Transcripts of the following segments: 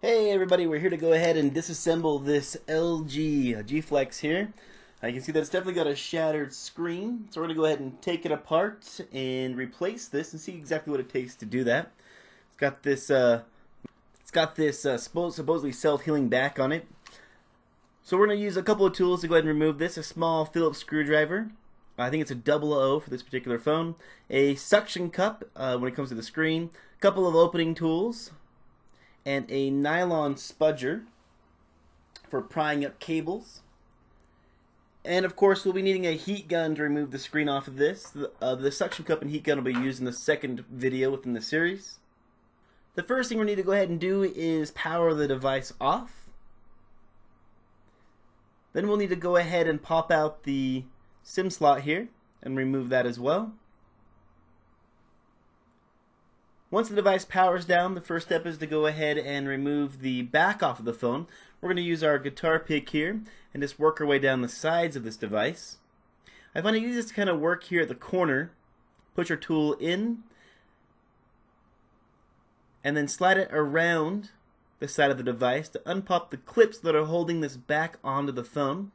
Hey everybody, we're here to go ahead and disassemble this LG G-Flex here. You can see that it's definitely got a shattered screen, so we're going to go ahead and take it apart and replace this and see exactly what it takes to do that. It's got this supposedly self-healing back on it. So we're going to use a couple of tools to go ahead and remove this. A small Phillips screwdriver. I think it's a 00 for this particular phone. A suction cup when it comes to the screen. A couple of opening tools. And a nylon spudger for prying up cables. And of course we'll be needing a heat gun to remove the screen off of this. The suction cup and heat gun will be used in the second video within the series. The first thing we need to go ahead and do is power the device off. Then we'll need to go ahead and pop out the SIM slot here and remove that as well. Once the device powers down, the first step is to go ahead and remove the back off of the phone. We're going to use our guitar pick here and just work our way down the sides of this device. I find it easiest to kind of work here at the corner. Put your tool in and then slide it around the side of the device to unpop the clips that are holding this back onto the phone.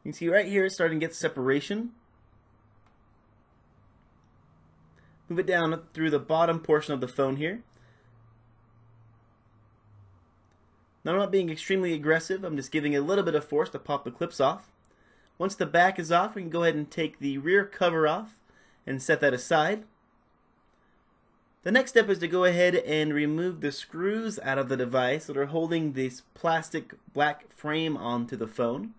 You can see right here it's starting to get separation. Move it down through the bottom portion of the phone here. Now I'm not being extremely aggressive, I'm just giving a little bit of force to pop the clips off. Once the back is off, we can go ahead and take the rear cover off and set that aside. The next step is to go ahead and remove the screws out of the device that are holding this plastic black frame onto the phone.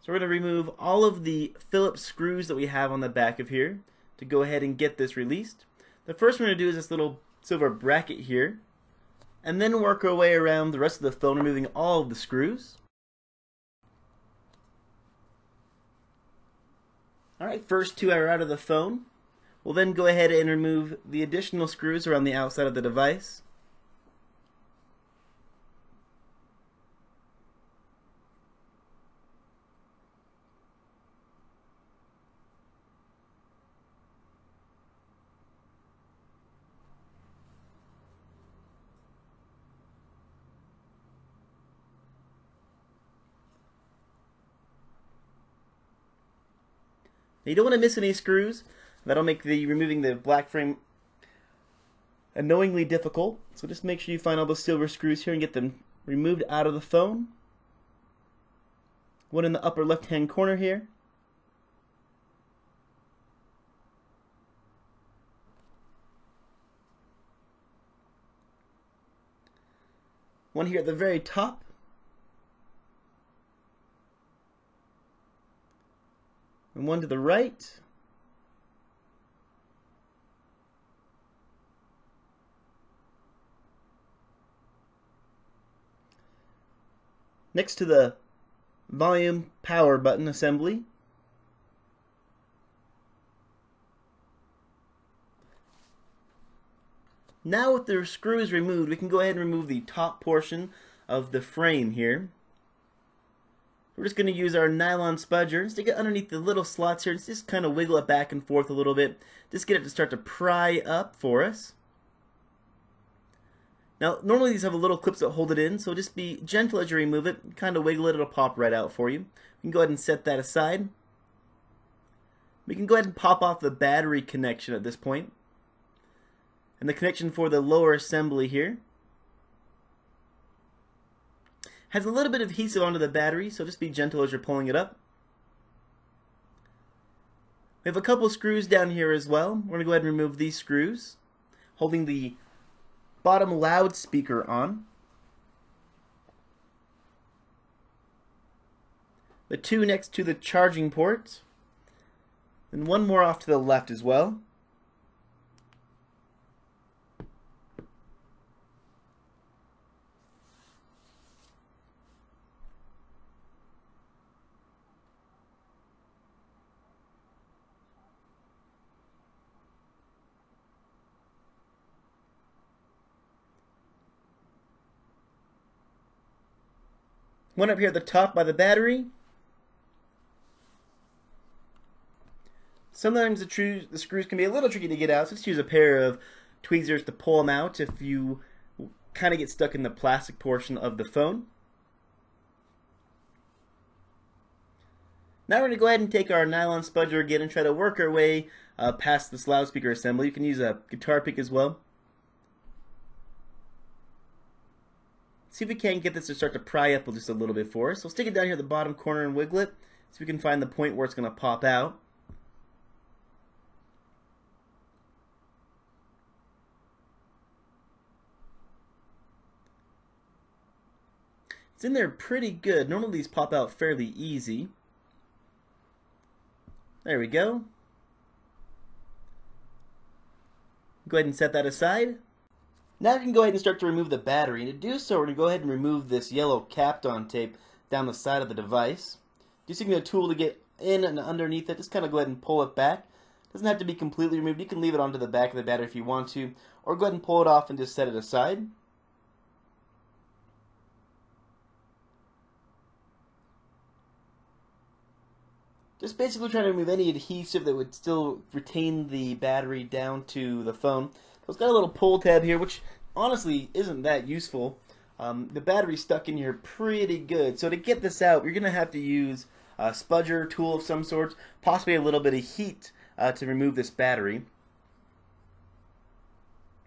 So we're going to remove all of the Phillips screws that we have on the back of here to go ahead and get this released. The first one we're going to do is this little silver bracket here, and then work our way around the rest of the phone, removing all of the screws. Alright, first two are out of the phone. We'll then go ahead and remove the additional screws around the outside of the device. You don't want to miss any screws. That'll make removing the black frame annoyingly difficult. So just make sure you find all the silver screws here and get them removed out of the phone. One in the upper left hand corner here. One here at the very top. And one to the right. Next to the volume power button assembly. Now with the screws removed, we can go ahead and remove the top portion of the frame here. We're just going to use our nylon spudger, stick it underneath the little slots here, and just kind of wiggle it back and forth a little bit. Just get it to start to pry up for us. Now, normally these have little clips that hold it in, so just be gentle as you remove it. Kind of wiggle it, it'll pop right out for you. We can go ahead and set that aside. We can go ahead and pop off the battery connection at this point. And the connection for the lower assembly here. Has a little bit of adhesive onto the battery, so just be gentle as you're pulling it up. We have a couple screws down here as well. We're going to go ahead and remove these screws, holding the bottom loudspeaker on. The two next to the charging port, and one more off to the left as well. One up here at the top by the battery. Sometimes the screws can be a little tricky to get out, so let's use a pair of tweezers to pull them out if you kind of get stuck in the plastic portion of the phone. Now we're going to go ahead and take our nylon spudger again and try to work our way past this loudspeaker assembly. You can use a guitar pick as well. See if we can get this to start to pry up just a little bit for us. So stick it down here at the bottom corner and wiggle it. See if we can find the point where it's going to pop out. It's in there pretty good. Normally these pop out fairly easy. There we go. Go ahead and set that aside. Now we can go ahead and start to remove the battery. And to do so, we're going to go ahead and remove this yellow Kapton tape down the side of the device. Just using a tool to get in and underneath it, just kind of go ahead and pull it back. It doesn't have to be completely removed. You can leave it onto the back of the battery if you want to, or go ahead and pull it off and just set it aside. Just basically trying to remove any adhesive that would still retain the battery down to the phone. So it's got a little pull tab here, which honestly isn't that useful. The battery's stuck in here pretty good. So to get this out, you're going to have to use a spudger tool of some sort, possibly a little bit of heat to remove this battery.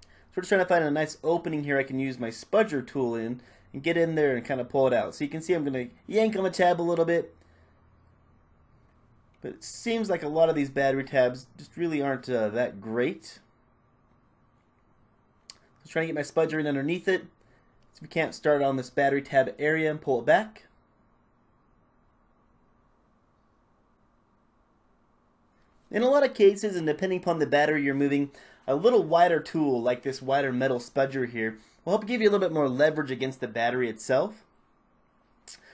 So we're just trying to find a nice opening here I can use my spudger tool in and get in there and kind of pull it out. So you can see I'm going to yank on the tab a little bit. But it seems like a lot of these battery tabs just really aren't that great. Just trying to get my spudger in underneath it. So we can't start on this battery tab area and pull it back. In a lot of cases, and depending upon the battery you're moving, a little wider tool like this wider metal spudger here will help give you a little bit more leverage against the battery itself.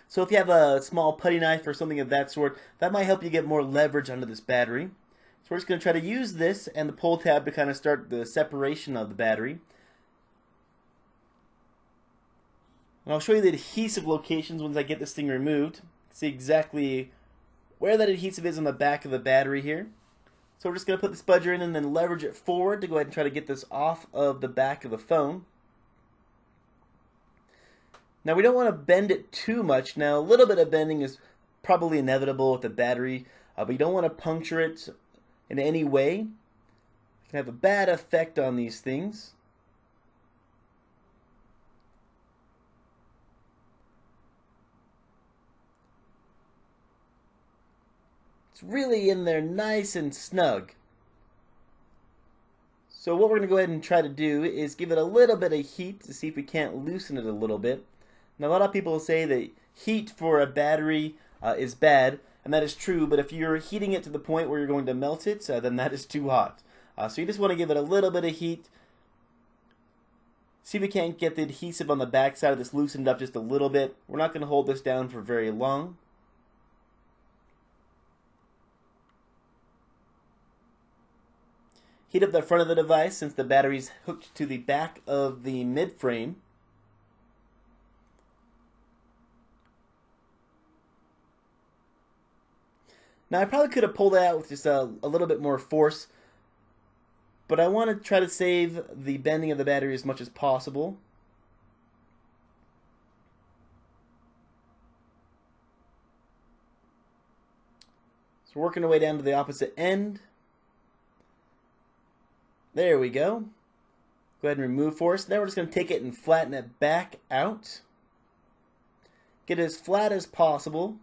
So if you have a small putty knife or something of that sort, that might help you get more leverage onto this battery. So we're just going to try to use this and the pull tab to kind of start the separation of the battery. And I'll show you the adhesive locations once I get this thing removed. See exactly where that adhesive is on the back of the battery here. So we're just going to put the spudger in and then leverage it forward to go ahead and try to get this off of the back of the phone. Now we don't want to bend it too much. Now a little bit of bending is probably inevitable with the battery, but you don't want to puncture it in any way. It can have a bad effect on these things. It's really in there nice and snug. So what we're going to go ahead and try to do is give it a little bit of heat to see if we can't loosen it a little bit. Now, a lot of people say that heat for a battery is bad, and that is true, but if you're heating it to the point where you're going to melt it, then that is too hot. So you just want to give it a little bit of heat. See if we can't get the adhesive on the back side of this loosened up just a little bit. We're not going to hold this down for very long. Heat up the front of the device since the battery's hooked to the back of the mid-frame. Now I probably could have pulled it out with just a little bit more force, but I want to try to save the bending of the battery as much as possible. So we're working our way down to the opposite end. There we go. Go ahead and remove force. Now we're just going to take it and flatten it back out. Get it as flat as possible.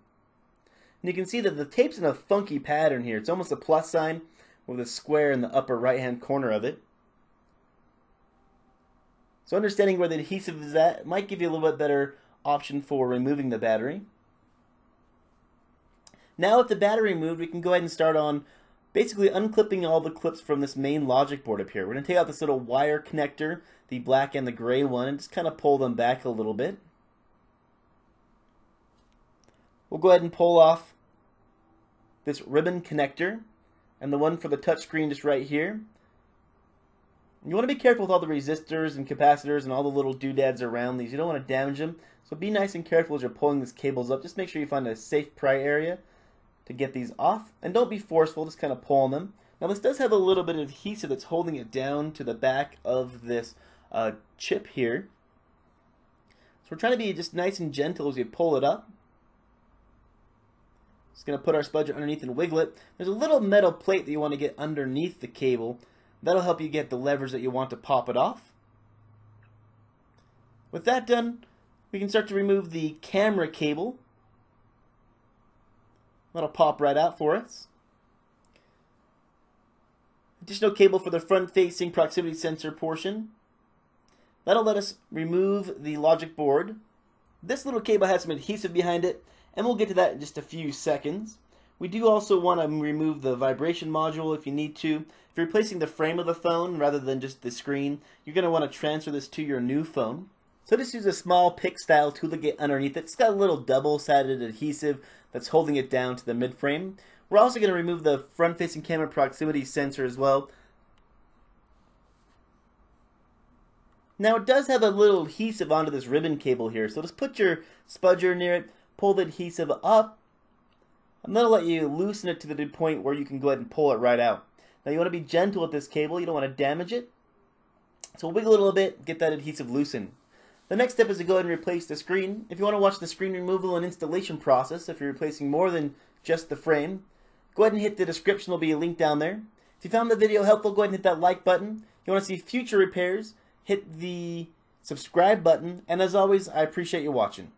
And you can see that the tape's in a funky pattern here. It's almost a plus sign with a square in the upper right hand corner of it. So understanding where the adhesive is at might give you a little bit better option for removing the battery. Now with the battery removed, we can go ahead and start on basically unclipping all the clips from this main logic board up here. We're going to take out this little wire connector, the black and the gray one, and just kind of pull them back a little bit. We'll go ahead and pull off this ribbon connector and the one for the touchscreen just right here. You want to be careful with all the resistors and capacitors and all the little doodads around these. You don't want to damage them, so be nice and careful as you're pulling these cables up. Just make sure you find a safe pry area to get these off, and don't be forceful, just kind of pull on them. Now this does have a little bit of adhesive that's holding it down to the back of this chip here. So we're trying to be just nice and gentle as we pull it up. Just going to put our spudger underneath and wiggle it. There's a little metal plate that you want to get underneath the cable. That'll help you get the levers that you want to pop it off. With that done, we can start to remove the camera cable. That'll pop right out for us. Additional cable for the front-facing proximity sensor portion. That'll let us remove the logic board. This little cable has some adhesive behind it, and we'll get to that in just a few seconds. We do also want to remove the vibration module if you need to. If you're replacing the frame of the phone rather than just the screen, you're going to want to transfer this to your new phone. So just use a small pick-style tool to get underneath it. It's got a little double-sided adhesive that's holding it down to the mid-frame. We're also going to remove the front-facing camera proximity sensor as well. Now it does have a little adhesive onto this ribbon cable here, so just put your spudger near it, pull the adhesive up, and that'll let you loosen it to the point where you can go ahead and pull it right out. Now you want to be gentle with this cable, you don't want to damage it. So wiggle it a little bit, get that adhesive loosened. The next step is to go ahead and replace the screen. If you want to watch the screen removal and installation process, if you're replacing more than just the frame, go ahead and hit the description, there'll be a link down there. If you found the video helpful, go ahead and hit that like button. If you want to see future repairs, hit the subscribe button, and as always, I appreciate you watching.